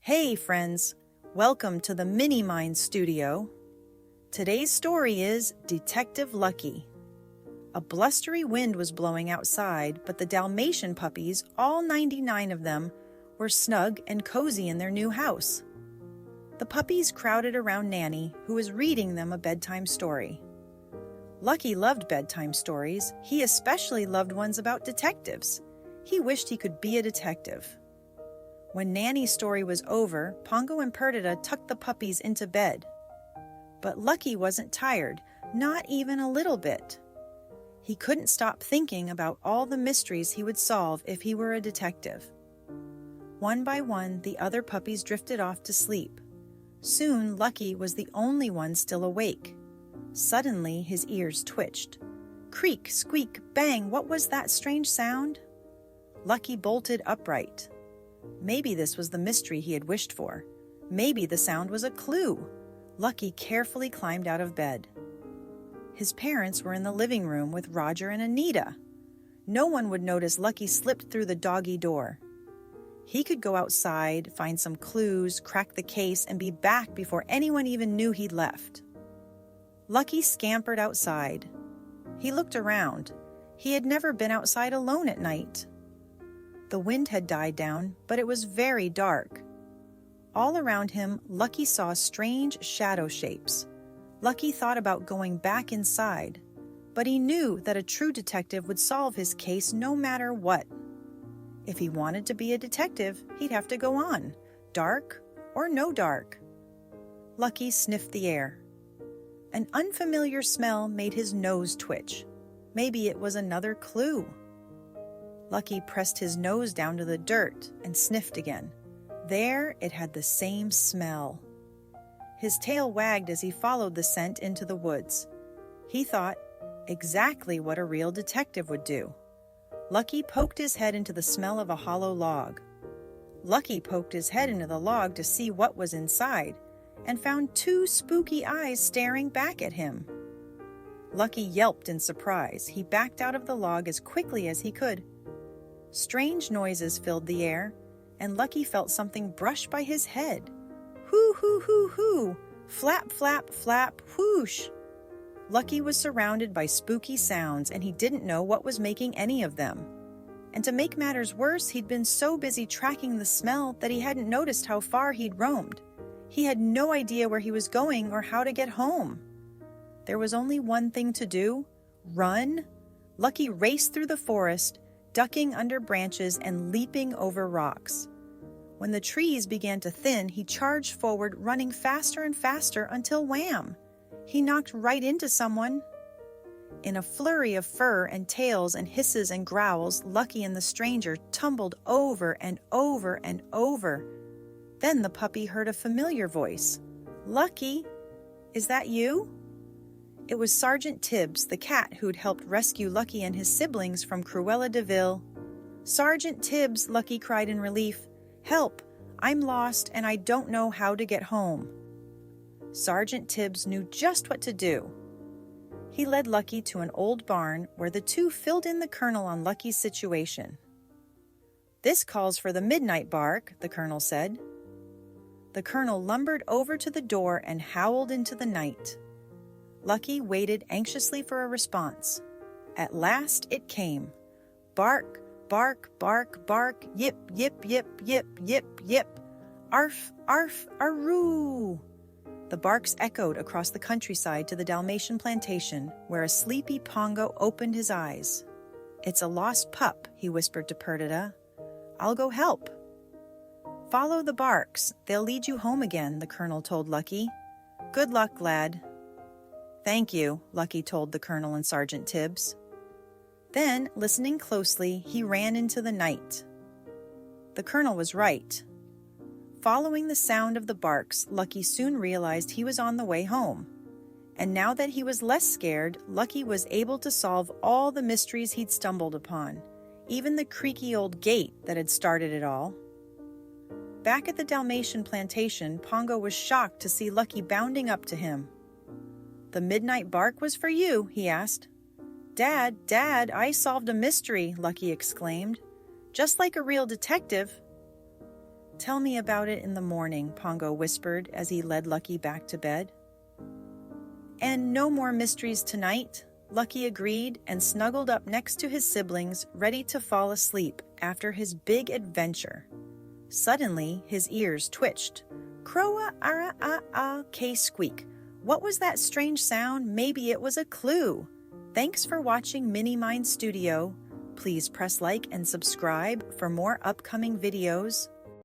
Hey friends, welcome to the Mini Mind Studio. Today's story is Detective Lucky. A blustery wind was blowing outside, but the Dalmatian puppies, all 99 of them, were snug and cozy in their new house. The puppies crowded around Nanny, who was reading them a bedtime story. Lucky loved bedtime stories. He especially loved ones about detectives. He wished he could be a detective. When Nanny's story was over, Pongo and Perdita tucked the puppies into bed. But Lucky wasn't tired, not even a little bit. He couldn't stop thinking about all the mysteries he would solve if he were a detective. One by one, the other puppies drifted off to sleep. Soon, Lucky was the only one still awake. Suddenly, his ears twitched. Creak, squeak, bang, what was that strange sound? Lucky bolted upright. Maybe this was the mystery he had wished for. Maybe the sound was a clue. Lucky carefully climbed out of bed. His parents were in the living room with Roger and Anita. No one would notice Lucky slipped through the doggy door. He could go outside, find some clues, crack the case, and be back before anyone even knew he'd left. Lucky scampered outside. He looked around. He had never been outside alone at night. The wind had died down, but it was very dark. All around him, Lucky saw strange shadow shapes. Lucky thought about going back inside, but he knew that a true detective would solve his case no matter what. If he wanted to be a detective, he'd have to go on, dark or no dark. Lucky sniffed the air. An unfamiliar smell made his nose twitch. Maybe it was another clue. Lucky pressed his nose down to the dirt and sniffed again. There, it had the same smell. His tail wagged as he followed the scent into the woods. He thought, exactly what a real detective would do. Lucky poked his head into the smell of a hollow log. Lucky poked his head into the log to see what was inside, and found two spooky eyes staring back at him. Lucky yelped in surprise. He backed out of the log as quickly as he could. Strange noises filled the air, and Lucky felt something brush by his head. Hoo, hoo, hoo, hoo! Flap, flap, flap, whoosh! Lucky was surrounded by spooky sounds, and he didn't know what was making any of them. And to make matters worse, he'd been so busy tracking the smell that he hadn't noticed how far he'd roamed. He had no idea where he was going or how to get home. There was only one thing to do: run. Lucky raced through the forest, ducking under branches and leaping over rocks. When the trees began to thin, he charged forward, running faster and faster until wham! He knocked right into someone. In a flurry of fur and tails and hisses and growls, Lucky and the stranger tumbled over and over and over. Then the puppy heard a familiar voice. "Lucky, is that you?" It was Sergeant Tibbs, the cat who'd helped rescue Lucky and his siblings from Cruella de Vil. "Sergeant Tibbs," Lucky cried in relief. "Help! I'm lost and I don't know how to get home." Sergeant Tibbs knew just what to do. He led Lucky to an old barn where the two filled in the colonel on Lucky's situation. "This calls for the midnight bark," the colonel said. The colonel lumbered over to the door and howled into the night. Lucky waited anxiously for a response. At last it came. Bark, bark, bark, bark, yip, yip, yip, yip, yip, yip. Arf, arf, aroo! The barks echoed across the countryside to the Dalmatian Plantation, where a sleepy Pongo opened his eyes. "It's a lost pup," he whispered to Perdita. "I'll go help." "Follow the barks. They'll lead you home again," the colonel told Lucky. "Good luck, lad." "Thank you," Lucky told the colonel and Sergeant Tibbs. Then, listening closely, he ran into the night. The colonel was right. Following the sound of the barks, Lucky soon realized he was on the way home. And now that he was less scared, Lucky was able to solve all the mysteries he'd stumbled upon, even the creaky old gate that had started it all. Back at the Dalmatian Plantation, Pongo was shocked to see Lucky bounding up to him. "The midnight bark was for you," he asked. Dad, I solved a mystery," Lucky exclaimed. "Just like a real detective." Tell me about it in the morning, Pongo whispered as he led Lucky back to bed. And no more mysteries tonight, Lucky agreed and snuggled up next to his siblings, ready to fall asleep after his big adventure. Suddenly, his ears twitched. Croa ara ah ah k squeak. What was that strange sound? Maybe it was a clue. Thanks for watching Mini Mind Studio. Please press like and subscribe for more upcoming videos.